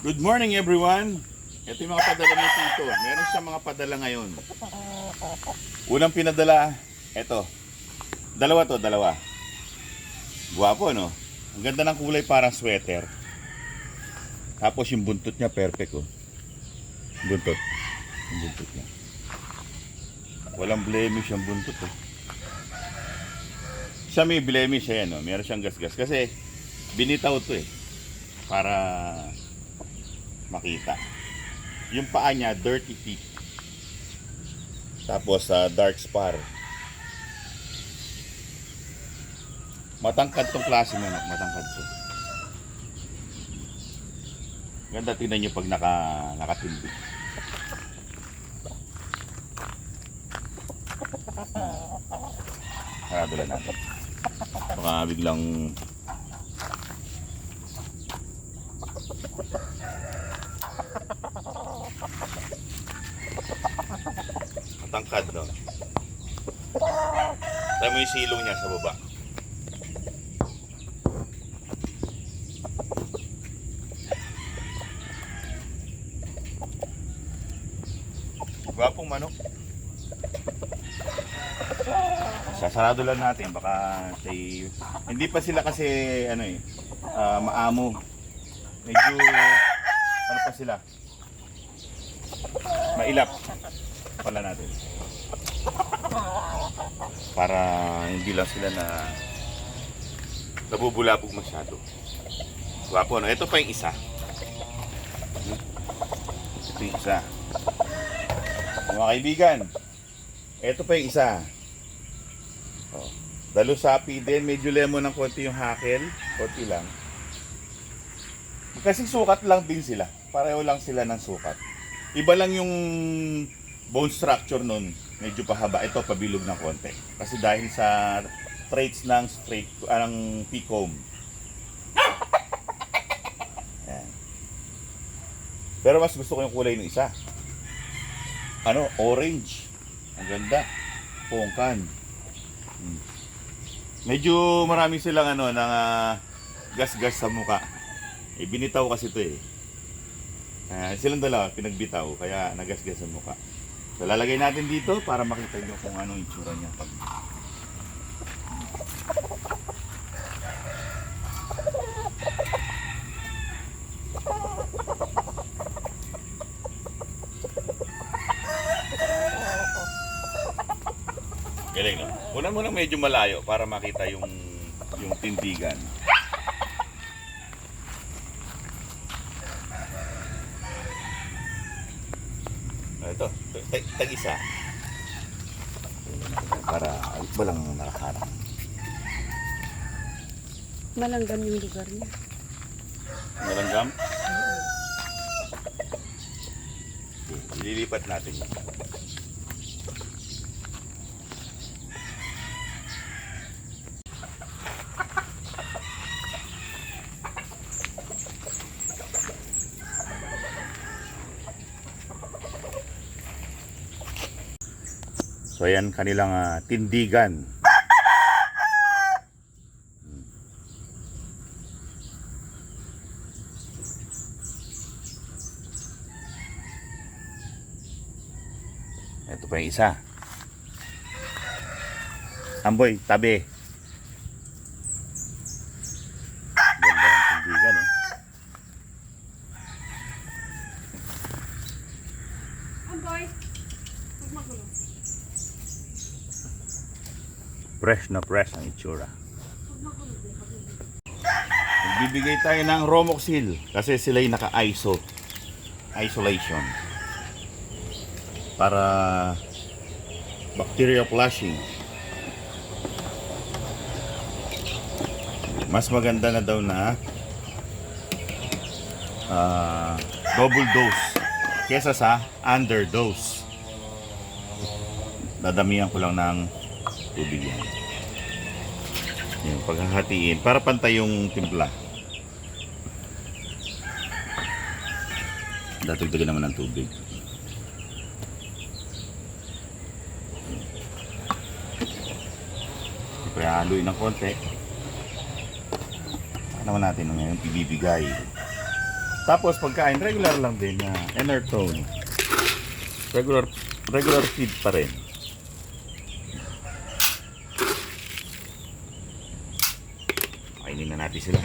Good morning everyone! Ito yung mga padala ni Tito. Meron siyang mga padala ngayon. Unang pinadala, ito. Dalawa. Guwapo, no? Ang ganda ng kulay, parang sweater. Tapos yung buntot niya, perfect, oh. Buntot. Yung buntot niya. Walang blemish yung buntot, oh. Siya may blemish, ayan, oh. Meron siyang gasgas. Kasi, binitaw to, eh. Para makita. Yung paa niya, dirty feet. Tapos, dark spar. Matangkad tong klase mo, no? Matangkad to. Ganda, tingnan nyo pag nakatindi. Sarado lang natin. Baka biglang matangkad, no? Tayo mo yung silong niya sa baba. Gwapong manok. Sasarado lang natin, baka say, hindi pa sila kasi ano eh, maamo. Medyo ano pa sila, mailap pala natin. Para hindi lang sila na nabubulabog masyado. Gwapo, no? Ito pa yung isa. Ito yung isa. Mga kaibigan, ito pa yung isa. Oh, dalusapi din, medyo lemon ng konti yung hakel, konti lang. Kasi sukat lang din sila. Pareho lang sila ng sukat. Iba lang yung bone structure nun, medyo pahaba. Ito pabilog ng konti. Kasi dahil sa traits ng straight, ng P-comb. Ayan. Pero mas gusto ko yung kulay ng isa. Ano, orange. Ang ganda. Pongkan. Medyo marami silang ano, ng gas-gas sa muka. Eh, binitaw kasi ito eh. Silang dalawa, pinagbitaw, kaya nagasgas sa muka. So, lalagay natin dito para makita nyo kung anong itsura niya. Galing, no? Una muna medyo malayo para makita yung tindigan. Ito, tag-isa. Para walang nakaharang. Malanggam yung lugar niya. Malanggam? Ililipat natin yun. So ayan kanilang tindigan. Ito pa yung isa. Amboy, tabi. Ganda ng tindigan, eh. Amboy, huwag magulo. Fresh na fresh ang itsura. Nagbibigay tayo ng Romoxil kasi sila'y naka-ISO. Isolation. Para bacteria flushing. Mas maganda na daw na double dose kesa sa underdose. Dadamihan ko lang ng tubig yan. Yung paghahatiin para pantay yung timpla. Dadagdagan naman ng tubig. Kaya haluin ng konti. Naman natin ngayon ibibigay. Tapos pagkain, regular lang din na Enertone. Regular feed pa rin. Kainin na natin sila.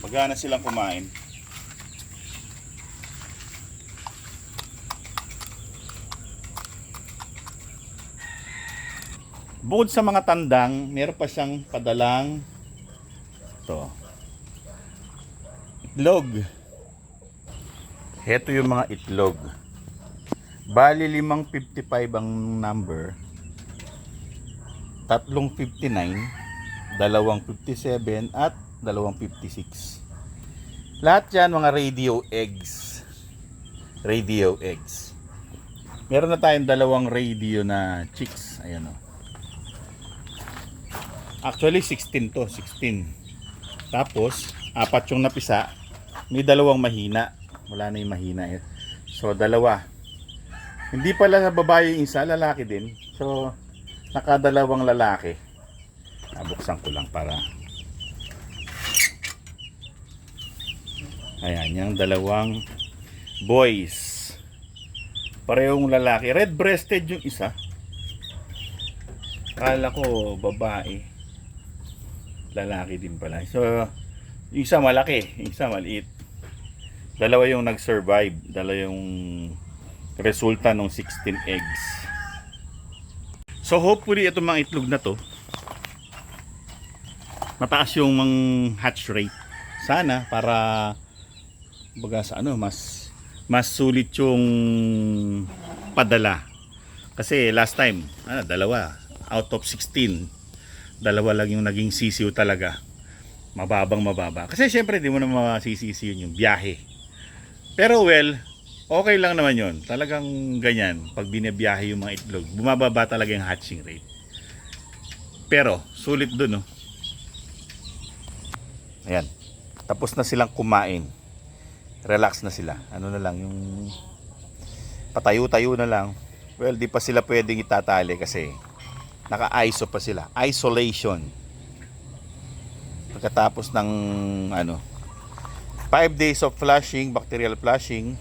Magana silang kumain. Bukod sa mga tandang, meron pa siyang padalang itlog. Heto yung mga itlog. Bali 5.55 ang number. 3.59, 2.57 at 2.56. Lahat yan mga radio eggs. Radio eggs. Meron na tayong 2 radio na chicks. Ayan o. Actually 16 to, 16. Tapos 4 yung napisa. May 2 mahina. Wala na yung mahina. So 2. Hindi pala sa babae yung isa, lalaki din. So nakadalawang lalaki. Nabuksan ko lang para. Ayan, yung 2 boys. Parehong lalaki. Red-breasted yung isa. Kala ko babae. Lalaki din pala. So, yung isa malaki, yung isa maliit. 2 yung nag-survive. 2 yung resulta ng 16 eggs. So, hopefully, itong mga itlog na to, mataas yung hatch rate. Sana, para baga sa mas sulit yung padala. Kasi last time, 2 out of 16, 2 lang yung naging sisiw talaga. Mababa. Kasi syempre di mo na masisisi yun yung biyahe. Pero well, okay lang naman yun. Talagang ganyan. Pag binabiyahe yung mga itlog, bumababa talaga yung hatching rate. Pero sulit dun, no? Ayan. Tapos na silang kumain. Relax na sila. Ano na lang, yung patayo-tayo na lang. Well, di pa sila pwedeng itatali kasi naka-ISO pa sila. Isolation. Pagkatapos ng 5 days of flushing, bacterial flushing,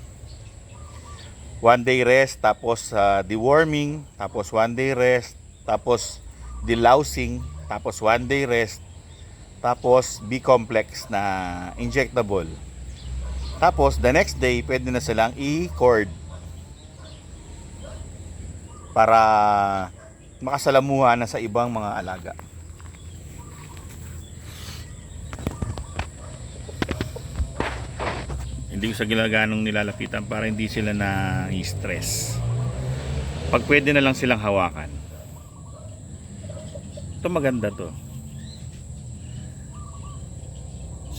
1 day rest, tapos deworming, tapos 1 day rest, tapos delousing, tapos 1 day rest, tapos B-complex na injectable. Tapos, the next day, pwede na silang i-cord para makasalamuha na sa ibang mga alaga. Hindi ko sa ginaganong nilalapitan para hindi sila na-stress. Pag pwede na lang silang hawakan. Ito maganda to.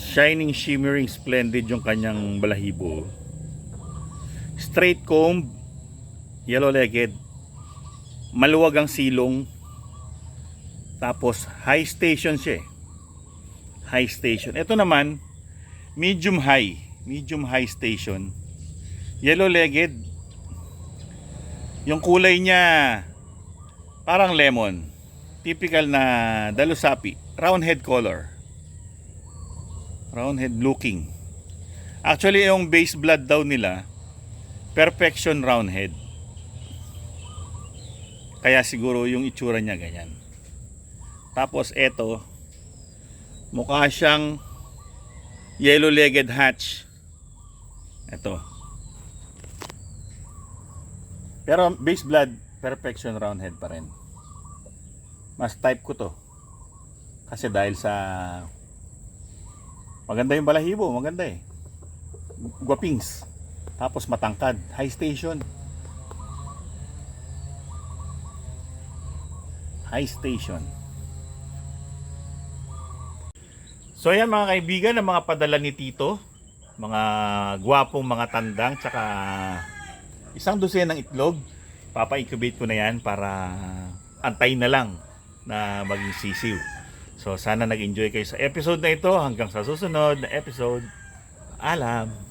Shining, shimmering, splendid yung kanyang balahibo. Straight comb, yellow-legged, maluwag ang silong, tapos high station siya. High station. Ito naman, medium high station. Yellow-legged. Yung kulay niya, parang lemon. Typical na dalusapi. Round head color. Round head looking. Actually, yung base blood daw nila, perfection round head. Kaya siguro yung itsura niya ganyan. Tapos eto, mukha siyang yellow-legged hatch. Eto. Pero base blood, perfection round head pa rin. Mas type ko to. Kasi dahil sa maganda yung balahibo, maganda eh. Guwapings. Tapos matangkad, high station. High station. So ayan mga kaibigan, ang mga padala ni Tito. mga gwapong mga tandang, tsaka isang dosen ng itlog. Papa-incubate ko na yan para antayin na lang na maging sisiw. So sana nag-enjoy kayo sa episode na ito. Hanggang sa susunod na episode. Alam.